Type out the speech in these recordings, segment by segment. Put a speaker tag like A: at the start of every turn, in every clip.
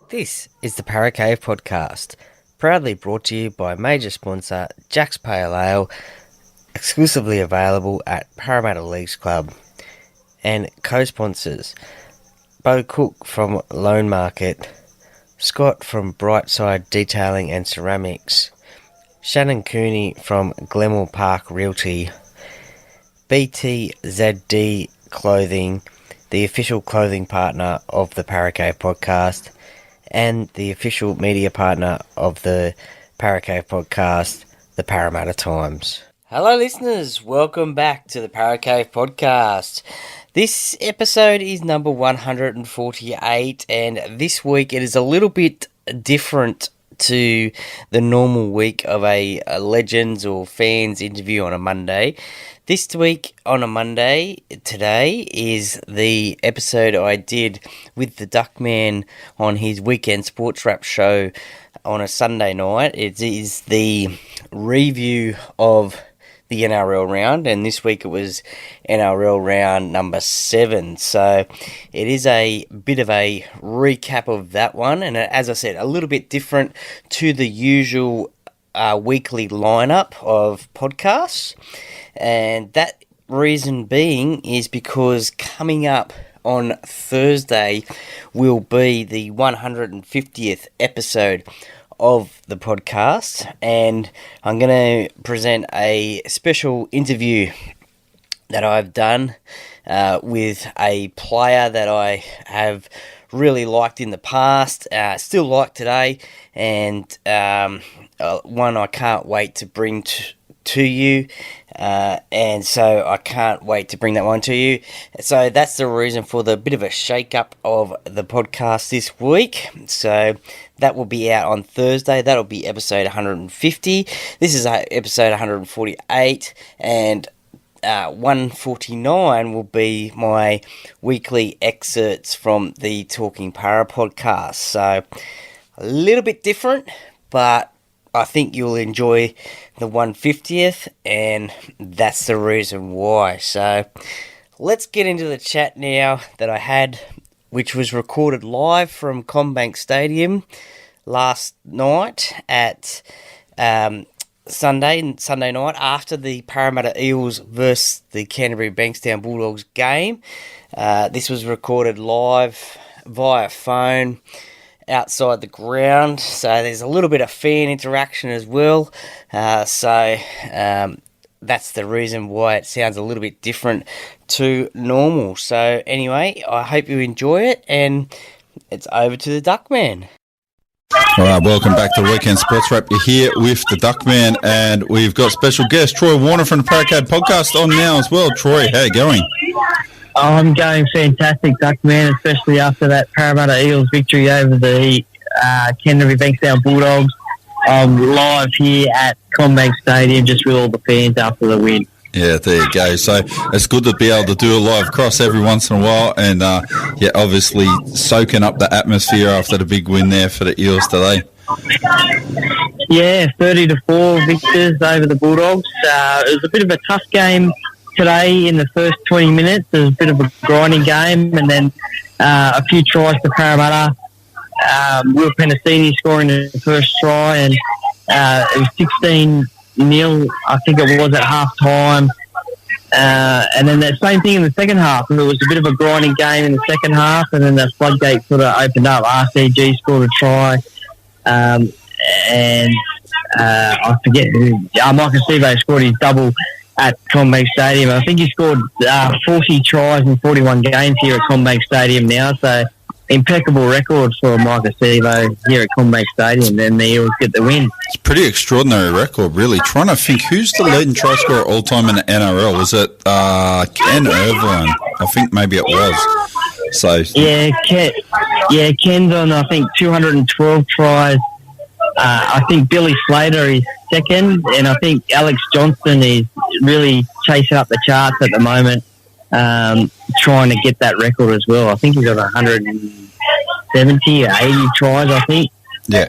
A: This is the Para Cave Podcast, proudly brought to you by major sponsor Jack's Pale Ale, exclusively available at Parramatta Leagues Club, and co-sponsors Bo Cook from Loan Market, Scott from Brightside Detailing and Ceramics, Shannon Cooney from Glenmore Park Realty, BTZD Clothing, the official clothing partner of the Para Cave Podcast, and the official media partner of the Para Cave Podcast, the Parramatta Times. Hello listeners, welcome back to the Para Cave Podcast. This episode is number 148, and this week it is a little bit different to the normal week of a Legends or Fans interview on a Monday. This week on a Monday, today, is the episode I did with the Duckman on his weekend sports wrap show on a Sunday night. It is the review of the NRL Round, and this week it was NRL Round number 7. So it is a bit of a recap of that one, and as I said, a little bit different to the usual weekly lineup of podcasts. And that reason being is because coming up on Thursday will be the 150th episode of the podcast, and I'm going to present a special interview that I've done with a player that I have really liked in the past, still like today, and one I can't wait to bring to you, and so I can't wait to bring that one to you. So that's the reason for the bit of a shake-up of the podcast this week. So that will be out on Thursday. That'll be episode 150. This is episode 148, and 149 will be my weekly excerpts from the Talking Para podcast. So a little bit different, but I think you'll enjoy the 150th, and that's the reason why. So let's get into the chat now that I had, which was recorded live from Commbank Stadium last night at Sunday night after the Parramatta Eels versus the Canterbury Bankstown Bulldogs game. This was recorded live via phone outside the ground, so there's a little bit of fan interaction as well, so that's the reason why it sounds a little bit different to normal. So anyway, I hope you enjoy it, and it's over to the Duckman.
B: All right, welcome back to Weekend Sports Wrap. You're here with the Duckman, and we've got special guest Troy Warner from the Paracade Podcast on now as well. Troy, how you going?
C: I'm going fantastic, Duckman, especially after that Parramatta Eels victory over the Canterbury Bankstown Bulldogs. I'm live here at Commbank Stadium just with all the fans after the win.
B: Yeah, there you go. So it's good to be able to do a live cross every once in a while, and yeah, obviously soaking up the atmosphere after the big win there for the Eels today.
C: Yeah, 30-4 victors over the Bulldogs. It was a bit of a tough game today in the first 20 minutes. It was a bit of a grinding game, and then a few tries to Parramatta. Will Penasini scoring the first try, and it was 16-0, I think it was at half-time. And then that same thing in the second half. It was a bit of a grinding game in the second half, and then the floodgate sort of opened up. RCG scored a try, and I forget who. Michael Sevo scored his double at Commbank Stadium. I think he scored 40 tries in 41 games here at Commbank Stadium now, so impeccable record for Michael Sevo here at Commbank Stadium, and the Eels get the win.
B: It's a pretty extraordinary record, really. Trying to think, who's the leading try scorer all time in the NRL? Was it Ken Irvine? I think maybe it was. So Ken's on, I think, 212 tries. I think Billy Slater is second, and I think Alex Johnston is really chasing up the charts at the moment, trying to get that record as well. I think he's got 170 or 80 tries, I think. Yeah,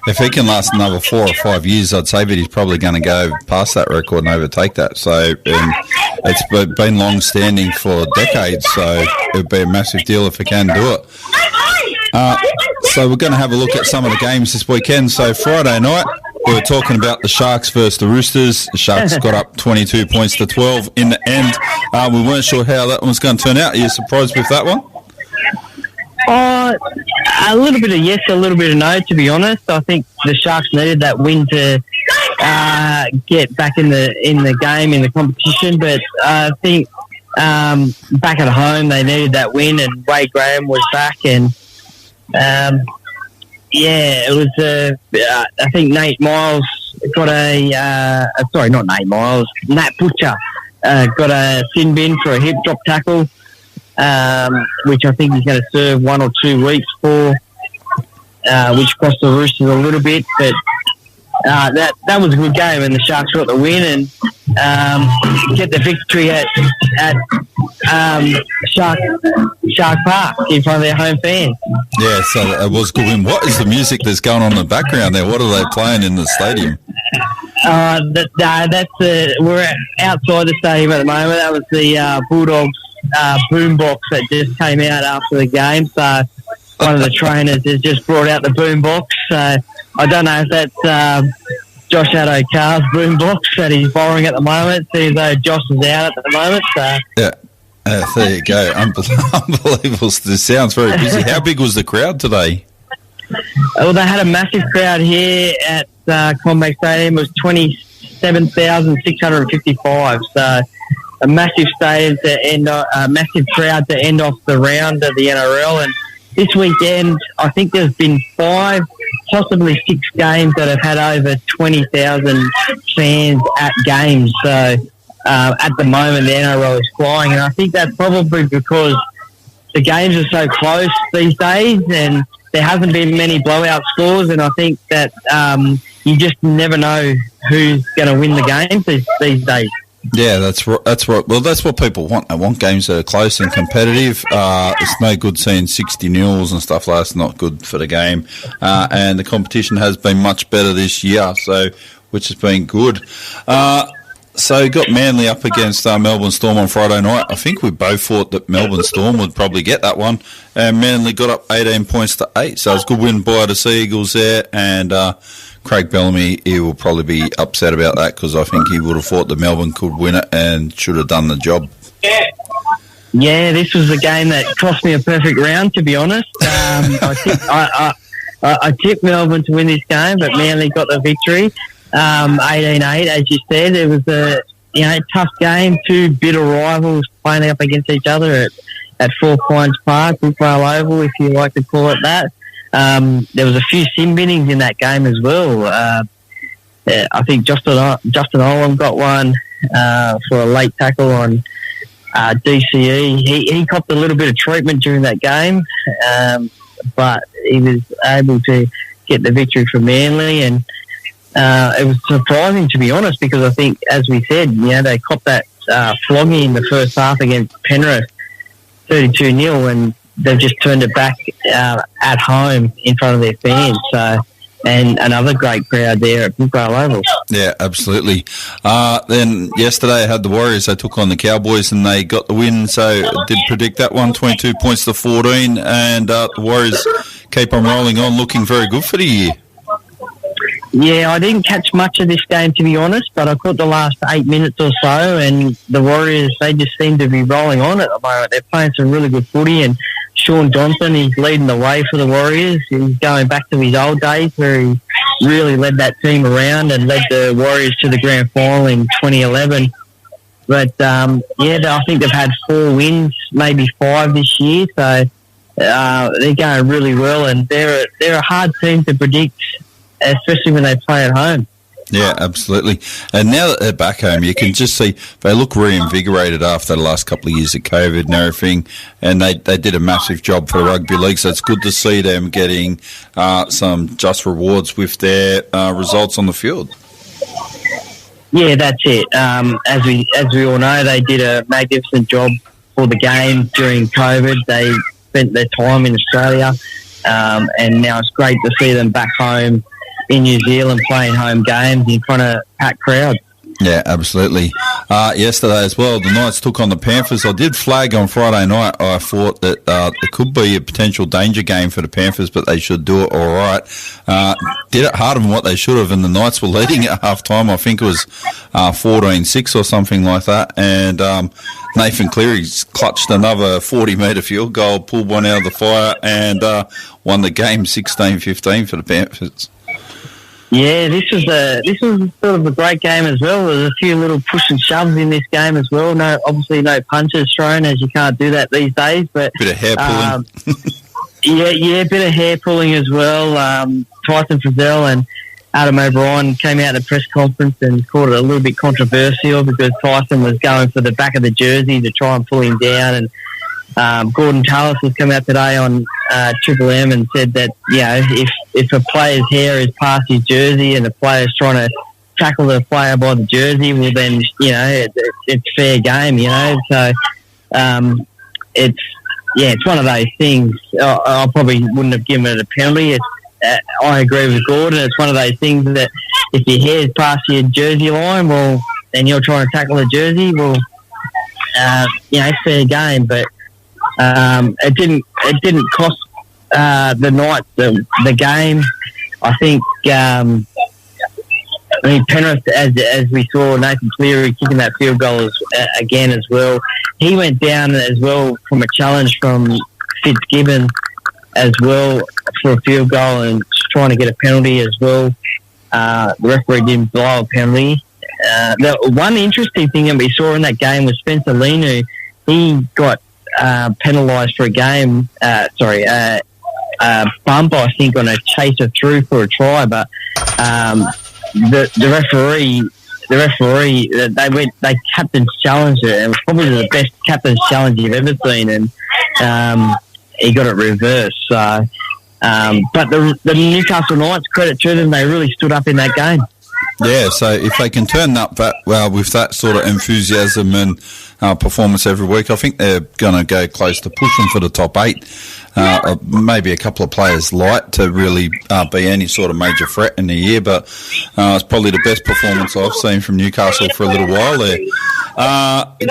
B: if he can last another 4 or 5 years, I'd say that he's probably going to go past that record and overtake that. So it's been long-standing for decades, so it would be a massive deal if he can do it.
D: So we're going to have a look at some of the games this weekend. So Friday night, we were talking about the Sharks versus the Roosters. The Sharks got up 22 points to 12 in the end. We weren't sure how that one was going to turn out. Are you surprised with that one?
C: A little bit of yes, a little bit of no, to be honest. I think the Sharks needed that win to get back in the game, in the competition. But I think back at home, they needed that win, and Wade Graham was back. And, it was, I think Nate Miles got Nat Butcher got a sin bin for a hip drop tackle, which I think he's going to serve 1 or 2 weeks for, which cost the Roosters a little bit. But that was a good game, and the Sharks got the win and get the victory at Shark Park in front of their home fans.
D: Yeah, so it was a good win. What is the music that's going on in the background there? What are they playing in the stadium? We're outside the stadium at the moment. That was the Bulldogs boombox that just came out after the game. So one of the trainers has just brought out the boombox. So I don't know if that's Josh Addo-Carr's boombox that he's borrowing at the moment. See, though Josh is out at the moment. So yeah. There you go. Unbelievable. This sounds very busy. How big was the crowd today?
C: Well, they had a massive crowd here at Commbank Stadium. It was 27,655. So a massive stadium to end, a massive crowd to end off the round of the NRL. And this weekend, I think there's been 5, possibly 6 games that have had over 20,000 fans at games. So at the moment, the NRL is flying, and I think that's probably because the games are so close these days, and there hasn't been many blowout scores, and I think that you just never know who's going to win the game these days.
D: Yeah, that's right. Well, that's what people want. They want games that are close and competitive. It's no good seeing 60-0 and stuff like that. It's not good for the game. And the competition has been much better this year, which has been good. So you got Manly up against Melbourne Storm on Friday night. I think we both thought that Melbourne Storm would probably get that one. And Manly got up 18 points to 8. So it's a good win by the Sea Eagles there. And Craig Bellamy, he will probably be upset about that because I think he would have thought that Melbourne could win it and should have done the job.
C: Yeah, this was a game that cost me a perfect round, to be honest. I tipped Melbourne to win this game, but Manly got the victory. 18-8, as you said. It was a tough game. 2 bitter rivals playing up against each other at 4 Pines Park, Brookvale Oval, if you like to call it that. There was a few sin binnings in that game as well. I think Justin Olam got one for a late tackle on DCE. He copped a little bit of treatment during that game, but he was able to get the victory for Manly, and it was surprising, to be honest, because I think, as we said, they copped that flogging in the first half against Penrith, 32-0, and they've just turned it back at home in front of their fans. So, and another great crowd there at Brookvale Oval.
D: Yeah, absolutely. Then yesterday I had the Warriors. They took on the Cowboys and they got the win. So I did predict that one, 22 points to 14, and the Warriors keep on rolling on, looking very good for the year.
C: Yeah, I didn't catch much of this game, to be honest, but I caught the last 8 minutes or so, and the Warriors, they just seem to be rolling on at the moment. They're playing some really good footy, and Sean Johnson, he's leading the way for the Warriors. He's going back to his old days where he really led that team around and led the Warriors to the grand final in 2011. But, I think they've had 4 wins, maybe 5 this year, so they're going really well, and they're a hard team to predict, especially when they play at home.
D: Yeah, absolutely. And now that they're back home, you can just see they look reinvigorated after the last couple of years of COVID and everything, and they did a massive job for the rugby league, so it's good to see them getting some just rewards with their results on the field.
C: Yeah, that's it. As we all know, they did a magnificent job for the game during COVID. They spent their time in Australia, and now it's great to see them back home in New Zealand playing home games in front of packed crowds.
D: Yeah, absolutely. Yesterday as well, the Knights took on the Panthers. I did flag on Friday night. I thought that it could be a potential danger game for the Panthers, but they should do it all right. Did it harder than what they should have, and the Knights were leading at half-time. I think it was 14-6 or something like that. And Nathan Cleary's clutched another 40-metre field goal, pulled one out of the fire, and won the game 16-15 for the Panthers.
C: Yeah, this was sort of a great game as well. There was a few little push and shoves in this game as well. Obviously no punches thrown, as you can't do that these days. But
D: bit of hair pulling.
C: yeah, bit of hair pulling as well. Tyson Frizzell and Adam O'Brien came out in a press conference and called it a little bit controversial because Tyson was going for the back of the jersey to try and pull him down, and Gordon Tallis has come out today on Triple M and said that, you know, if a player's hair is past his jersey and the player's trying to tackle the player by the jersey, well then, you know, it's fair game, you know. So it's one of those things. I probably wouldn't have given it a penalty. I agree with Gordon. It's one of those things that if your hair's past your jersey line, well, and you're trying to tackle the jersey, well, you know, it's fair game. But it didn't cost the Knights the game. I think Penrith, as we saw Nathan Cleary kicking that field goal again as well. He went down as well from a challenge from Fitzgibbon as well for a field goal and trying to get a penalty as well. The referee didn't blow a penalty. The one interesting thing that we saw in that game was Spencer Lenu. He got penalised for a game, bump, I think, on a chaser through for a try, but the referee, they captain's challenged it. It was probably the best captain's challenge you've ever seen, and he got it reversed. So, but the Newcastle Knights, credit to them, they really stood up in that game.
D: Yeah, so if they can turn up that with that sort of enthusiasm and performance every week, I think they're going to go close to pushing for the top 8. Maybe a couple of players light to really be any sort of major threat in the year, but it's probably the best performance I've seen from Newcastle for a little while there.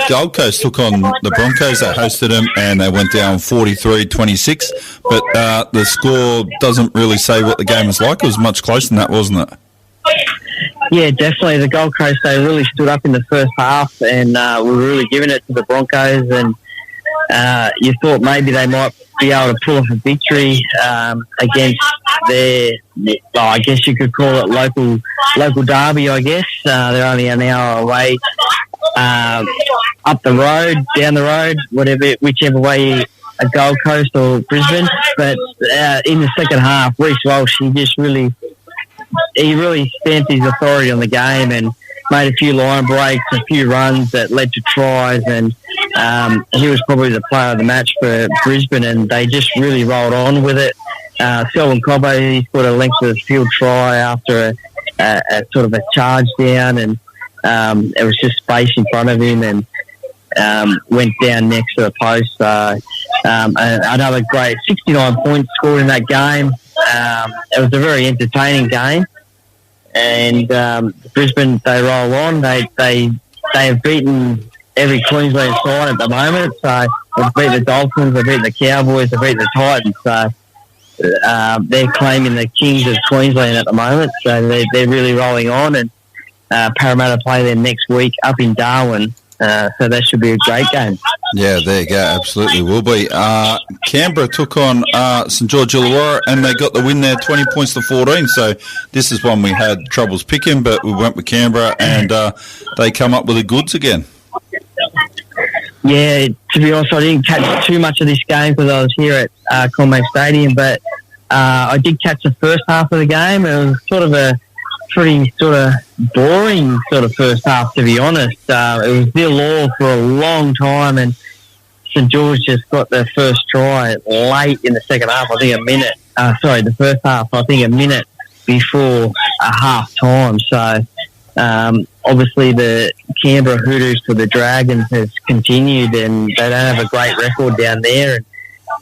D: Gold Coast took on the Broncos. They hosted them and they went down 43-26, but the score doesn't really say what the game was like. It was much closer than that, wasn't it?
C: Yeah, definitely. The Gold Coast, they really stood up in the first half and were really giving it to the Broncos, and you thought maybe they might be able to pull off a victory against their, I guess you could call it local derby, I guess. They're only an hour away, up the road, down the road, whichever way, Gold Coast or Brisbane. But in the second half, Reece Walsh, he really stamped his authority on the game and made a few line breaks, a few runs that led to tries, and he was probably the player of the match for Brisbane, and they just really rolled on with it. Selwyn Cobbo, he scored a length of the field try after a sort of a charge down, and it was just space in front of him, and went down next to the post. Another great 69 points scored in that game. It was a very entertaining game, and Brisbane, they roll on. They have beaten every Queensland side at the moment. So they've beaten the Dolphins, they've beaten the Cowboys, they've beaten the Titans. So they're claiming the Kings of Queensland at the moment. So they're really rolling on, and Parramatta play them next week up in Darwin. So that should be a great game.
D: Yeah, there you go. Absolutely will be. Canberra took on St George Illawarra and they got the win there, 20 points to 14. So this is one we had troubles picking, but we went with Canberra and they come up with the goods again.
C: Yeah, to be honest, I didn't catch too much of this game because I was here at Commbank Stadium, but I did catch the first half of the game. It was sort of a pretty sort of boring sort of first half, to be honest. It was 0-0 for a long time, and St George just got their first try late in the second half. I think the first half, I think a minute before a half time. So obviously the Canberra Hooters for the Dragons has continued, and they don't have a great record down there. And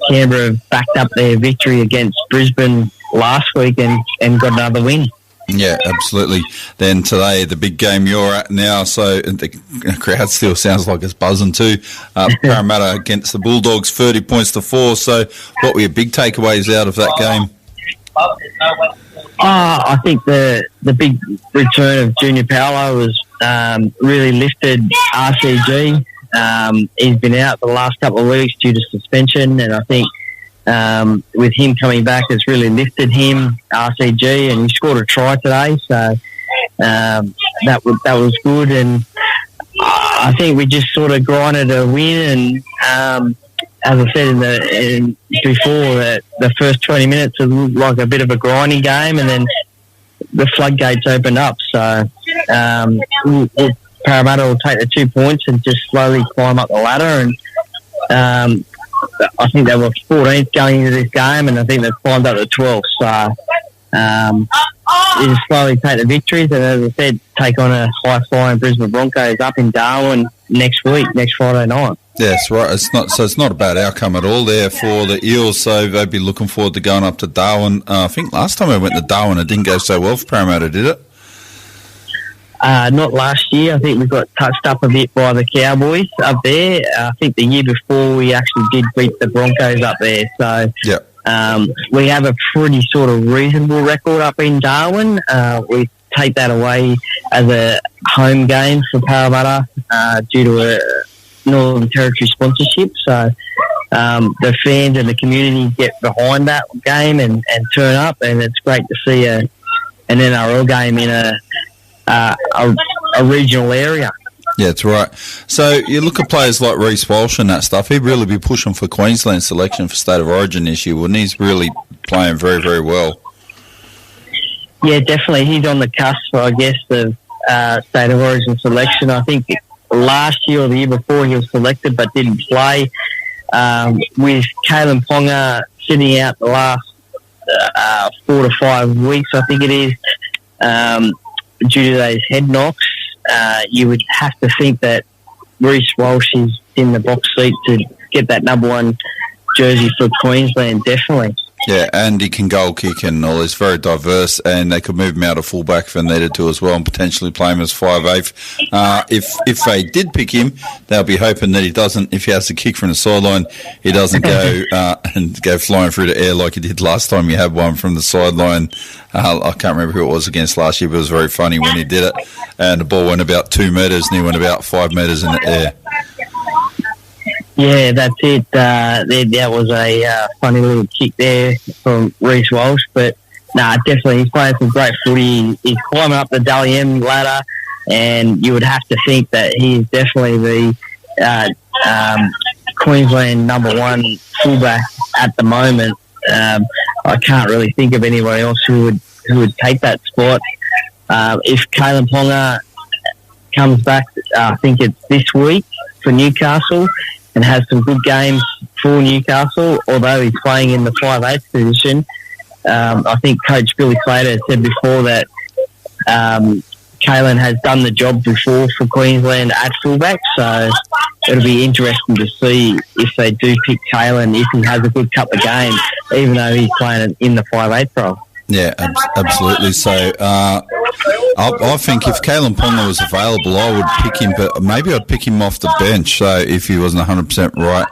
C: Canberra backed up their victory against Brisbane last week and got another win.
D: Yeah, absolutely. Then today, the big game you're at now, so the crowd still sounds like it's buzzing too. Parramatta against the Bulldogs, 30 points to 4. So what were your big takeaways out of that game?
C: I think the big return of Junior Paolo was really lifted RCG. He's been out the last couple of weeks due to suspension, and I think with him coming back, it's really lifted him, RCG, and he scored a try today, so that was good. And I think we just sort of grinded a win, and as I said before, the first 20 minutes was like a bit of a grinding game, and then the floodgates opened up. So Parramatta will take the 2 points and just slowly climb up the ladder. And I think they were 14th going into this game, and I think they've climbed up to 12th. So you just slowly take the victories, and as I said, take on a high-flying Brisbane Broncos up in Darwin next Friday night.
D: Yes, right. It's not a bad outcome at all there for the Eels. So they'd be looking forward to going up to Darwin. I think last time I went to Darwin, it didn't go so well for Parramatta, did it?
C: Not last year. I think we got touched up a bit by the Cowboys up there. I think the year before we actually did beat the Broncos up there. So we have a pretty sort of reasonable record up in Darwin. We take that away as a home game for Parramatta due to a Northern Territory sponsorship. So the fans and the community get behind that game and turn up, and it's great to see an NRL game in a regional area.
D: Yeah, that's right. So you look at players like Reece Walsh and that stuff, he'd really be pushing for Queensland selection for State of Origin this year, wouldn't he? He's really playing very, very well.
C: Yeah, definitely. He's on the cusp, I guess, of State of Origin selection. I think last year or the year before he was selected but didn't play. With Kalen Ponga sitting out the last 4 to 5 weeks, I think it is, due to those head knocks, you would have to think that Reece Walsh is in the box seat to get that number 1 jersey for Queensland, definitely.
D: Yeah, and he can goal kick and all. He's very diverse, and they could move him out of fullback if they needed to as well, and potentially play him as 5'8". If they did pick him, they'll be hoping that he doesn't. If he has to kick from the sideline, he doesn't go and go flying through the air like he did last time. You had one from the sideline. I can't remember who it was against last year, but it was very funny when he did it, and the ball went about 2 metres, and he went about 5 metres in the air.
C: Yeah, that's it. That was a funny little kick there from Reece Walsh. But, definitely he's playing some great footy. He's climbing up the Dally M ladder, and you would have to think that he's definitely the Queensland number 1 fullback at the moment. I can't really think of anyone else who would take that spot. If Kalen Ponga comes back, I think it's this week for Newcastle, and has some good games for Newcastle, although he's playing in the 5'8" position. I think Coach Billy Slater said before that Kalen has done the job before for Queensland at fullback, so it'll be interesting to see if they do pick Kalen, if he has a good couple of games, even though he's playing in the 5'8" role.
D: Yeah, absolutely. So I think if Kalen Ponga was available, I would pick him, but maybe I'd pick him off the bench. So if he wasn't 100% right,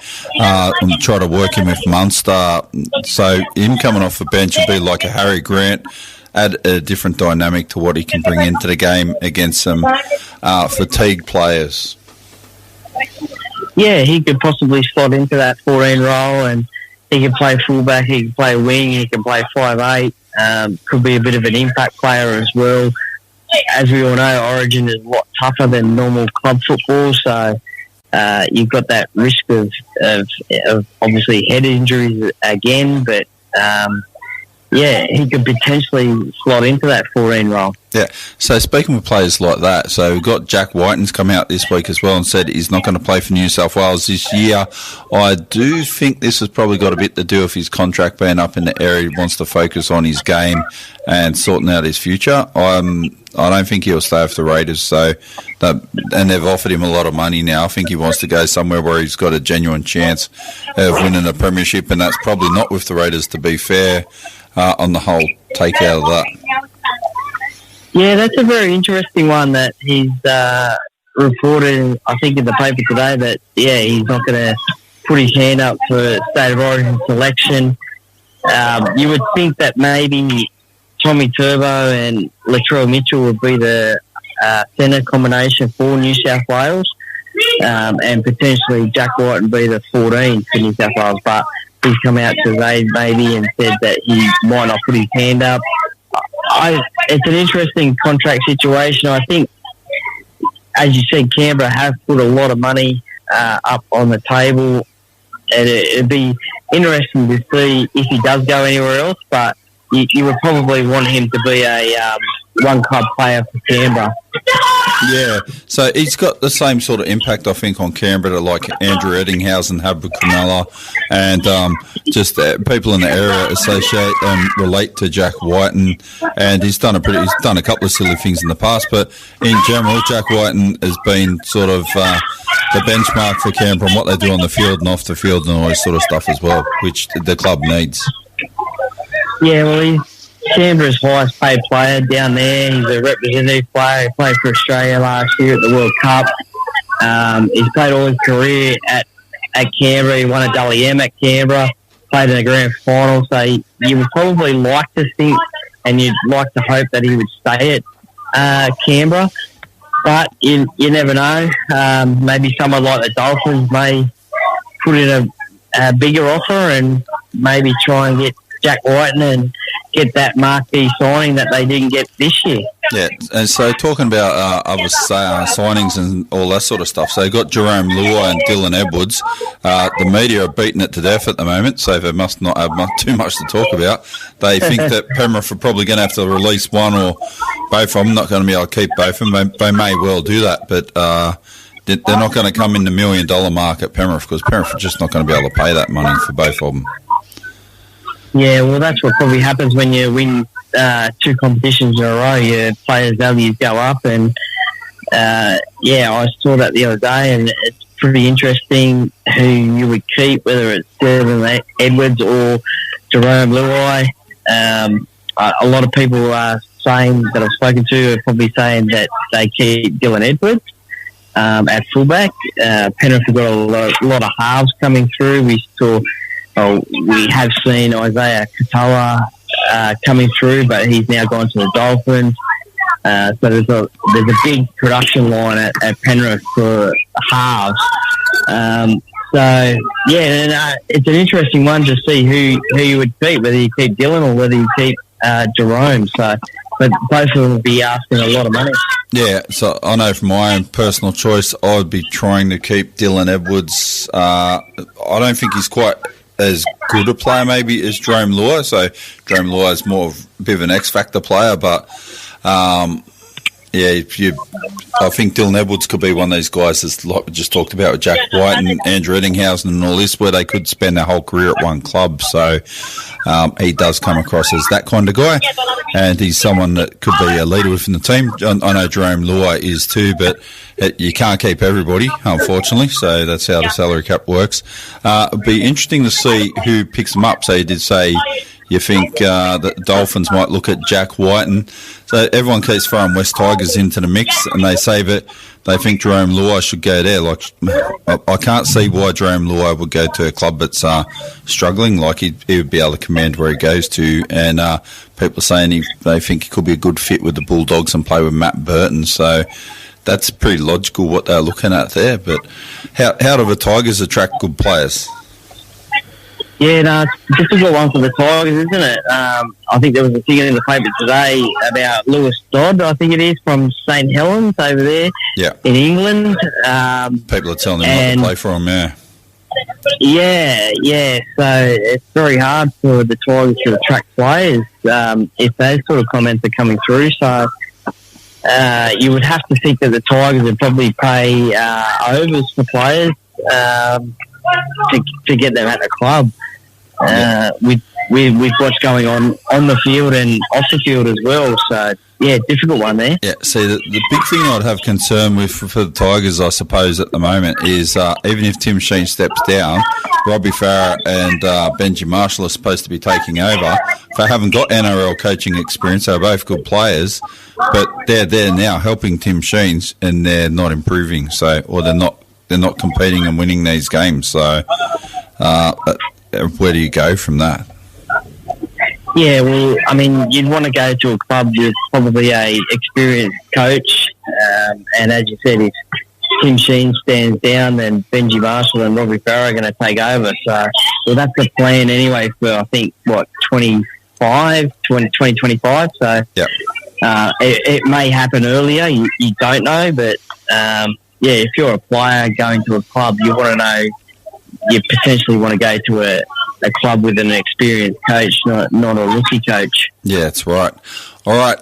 D: and try to work him with Munster. So him coming off the bench would be like a Harry Grant, add a different dynamic to what he can bring into the game against some fatigued players.
C: Yeah, he could possibly slot into that 14 role, and he can play fullback, he can play wing, he can play 5'8". Could be a bit of an impact player as well. As we all know, Origin is a lot tougher than normal club football, so you've got that risk of obviously head injuries again, but he could potentially slot into that 14 role.
D: Yeah, so speaking of players like that, so we've got Jack Whiten's come out this week as well and said he's not going to play for New South Wales this year. I do think this has probably got a bit to do with his contract being up in the area. He wants to focus on his game and sorting out his future. I don't think he'll stay with the Raiders, and they've offered him a lot of money now. I think he wants to go somewhere where he's got a genuine chance of winning a premiership, and that's probably not with the Raiders, to be fair, on the whole take out of that.
C: Yeah, that's a very interesting one that he's reported, I think, in the paper today that, he's not going to put his hand up for State of Origin selection. You would think that maybe Tommy Turbo and Latrell Mitchell would be the centre combination for New South Wales, and potentially Jack White would be the 14 for New South Wales, but he's come out today maybe and said that he might not put his hand up. It's an interesting contract situation. I think, as you said, Canberra have put a lot of money up on the table, and it'd be interesting to see if he does go anywhere else, but you would probably want him to be a one-club player for Canberra.
D: Yeah, so he's got the same sort of impact, I think, on Canberra like Andrew Eddinghausen had with Cronulla, and just people in the area associate and relate to Jack Whiten, and he's done a couple of silly things in the past, but in general, Jack Whiten has been sort of the benchmark for Canberra and what they do on the field and off the field and all this sort of stuff as well, which the club needs.
C: Yeah, well, he's Canberra's highest paid player down there. He's a representative player. He played for Australia last year at the World Cup. He's played all his career at Canberra. He won a Dally M at Canberra, played in a grand final. So you would probably like to think and you'd like to hope that he would stay at Canberra. But you never know. Maybe someone like the Dolphins may put in a bigger offer and maybe try and get Jack Whiten and get that marquee signing that they didn't get this year.
D: Yeah, and so talking about other signings and all that sort of stuff, so you got Jerome Luai and Dylan Edwards. The media are beating it to death at the moment, so they must not have too much to talk about. They think that Penrith are probably going to have to release one or both of them. Not going to be able to keep both of them. They may well do that, but they're not going to come in the $1 million mark at Penrith because Penrith are just not going to be able to pay that money for both of them.
C: Yeah, well, that's what probably happens when you win two competitions in a row. Your players' values go up, and I saw that the other day, and it's pretty interesting who you would keep, whether it's Dylan Edwards or Jerome Luai. A lot of people are saying that I've spoken to are probably saying that they keep Dylan Edwards at fullback. Penrith have got a lot of halves coming through. We have seen Isaiah Katoa coming through, but he's now gone to the Dolphins. So there's a big production line at Penrith for halves. It's an interesting one to see who you would keep, whether you keep Dylan or whether you keep Jerome. So, but both of them will be asking a lot of money.
D: Yeah, so I know from my own personal choice, I would be trying to keep Dylan Edwards. I don't think he's quite as good a player maybe as Jerome Luai. So Jerome Luai is more of a bit of an X-factor player, but I think Dylan Edwards could be one of these guys that's like we just talked about with Jack White and Andrew Eddinghausen and all this, where they could spend their whole career at one club. So he does come across as that kind of guy, and he's someone that could be a leader within the team. I know Jerome Luai is too, but you can't keep everybody, unfortunately, so that's how the salary cap works. It'd be interesting to see who picks them up. So you did say you think that the Dolphins might look at Jack Whiten. So everyone keeps throwing West Tigers into the mix, and they say that they think Jerome Luai should go there. Like, I can't see why Jerome Luai would go to a club that's struggling. Like, he would be able to command where he goes to, and people are saying they think he could be a good fit with the Bulldogs and play with Matt Burton. So that's pretty logical what they're looking at there. But how do the Tigers attract good players?
C: Yeah, no, it's a difficult one for the Tigers, isn't it? I think there was a thing in the paper today about Lewis Dodd, I think it is, from St Helens over there in England.
D: People are telling him not to play for him,
C: Yeah, so it's very hard for the Tigers to attract players if those sort of comments are coming through. So you would have to think that the Tigers would probably pay overs for players to get them at the club. with what's going on the field and off the field as well. So, yeah, difficult one there.
D: Yeah, see, the big thing I'd have concern with for the Tigers, I suppose, at the moment is even if Tim Sheen steps down, Robbie Farah and Benji Marshall are supposed to be taking over. They haven't got NRL coaching experience. They're both good players, but they're there now helping Tim Sheen, and they're not improving. So, or they're not competing and winning these games. So, where do you go from that?
C: Yeah, well, I mean, you'd want to go to a club with probably a experienced coach, and as you said, if Tim Sheen stands down, then Benji Marshall and Robbie Farah are going to take over. So, well, that's the plan anyway for, I think, 2025. So,
D: yep.
C: It may happen earlier. You don't know, but yeah, if you're a player going to a club, you want to know you potentially want to go to a club with an experienced coach, not a rookie coach.
D: Yeah, that's right. All right.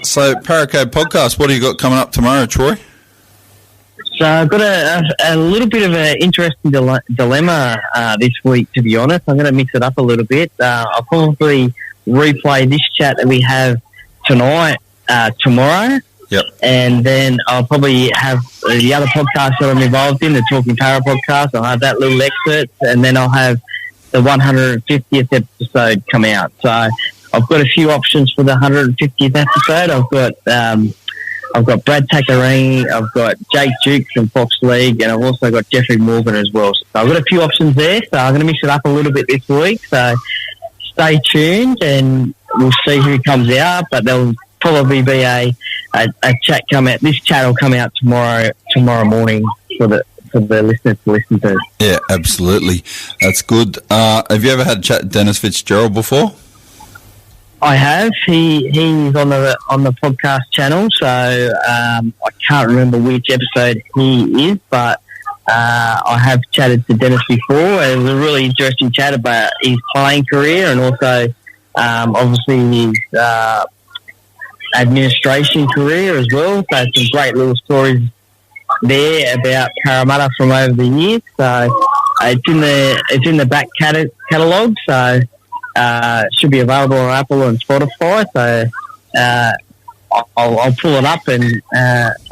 D: So, Paracade Podcast, what do you got coming up tomorrow, Troy?
C: So I've got a little bit of an interesting dilemma this week, to be honest. I'm going to mix it up a little bit. I'll probably replay this chat that we have tonight, tomorrow.
D: Yep.
C: And then I'll probably have the other podcast that I'm involved in, the Talking Para podcast. I'll have that little excerpt, and then I'll have the 150th episode come out. So I've got a few options for the 150th episode. I've got Brad Takarangi, I've got Jake Duke from Fox League, and I've also got Jeffrey Morgan as well. So I've got a few options there, so I'm going to mix it up a little bit this week. So stay tuned, and we'll see who comes out, but there'll probably be a chat come out. This chat will come out tomorrow morning for the listeners to listen to.
D: Yeah, absolutely. That's good. Have you ever had a chat with Dennis Fitzgerald before?
C: I have. He's on the podcast channel, so I can't remember which episode he is, but I have chatted to Dennis before. It was a really interesting chat about his playing career and also obviously his administration career as well. So some great little stories there about Parramatta from over the years. So it's in the back catalogue. So should be available on Apple and Spotify. So I'll pull it up and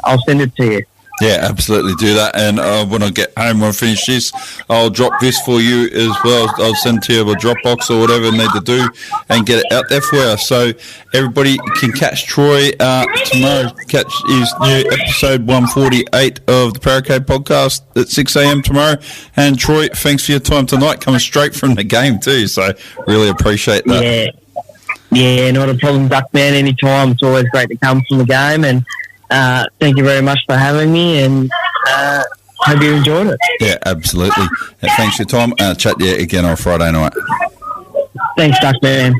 C: I'll send it to you.
D: Yeah, absolutely. Do that. And when I get home, when I finish this, I'll drop this for you as well. I'll send it to you a Dropbox or whatever I need to do and get it out there for you. So everybody can catch Troy tomorrow. Catch his new episode 148 of the Paracade Podcast at 6 a.m. tomorrow. And Troy, thanks for your time tonight, coming straight from the game too. So really appreciate that.
C: Yeah, not a problem, Duckman. Anytime. It's always great to come from the game, and thank you very much for having me, and hope you enjoyed it.
D: Yeah, absolutely. Thanks for your time. Chat to you again on Friday night.
C: Thanks, Duckman.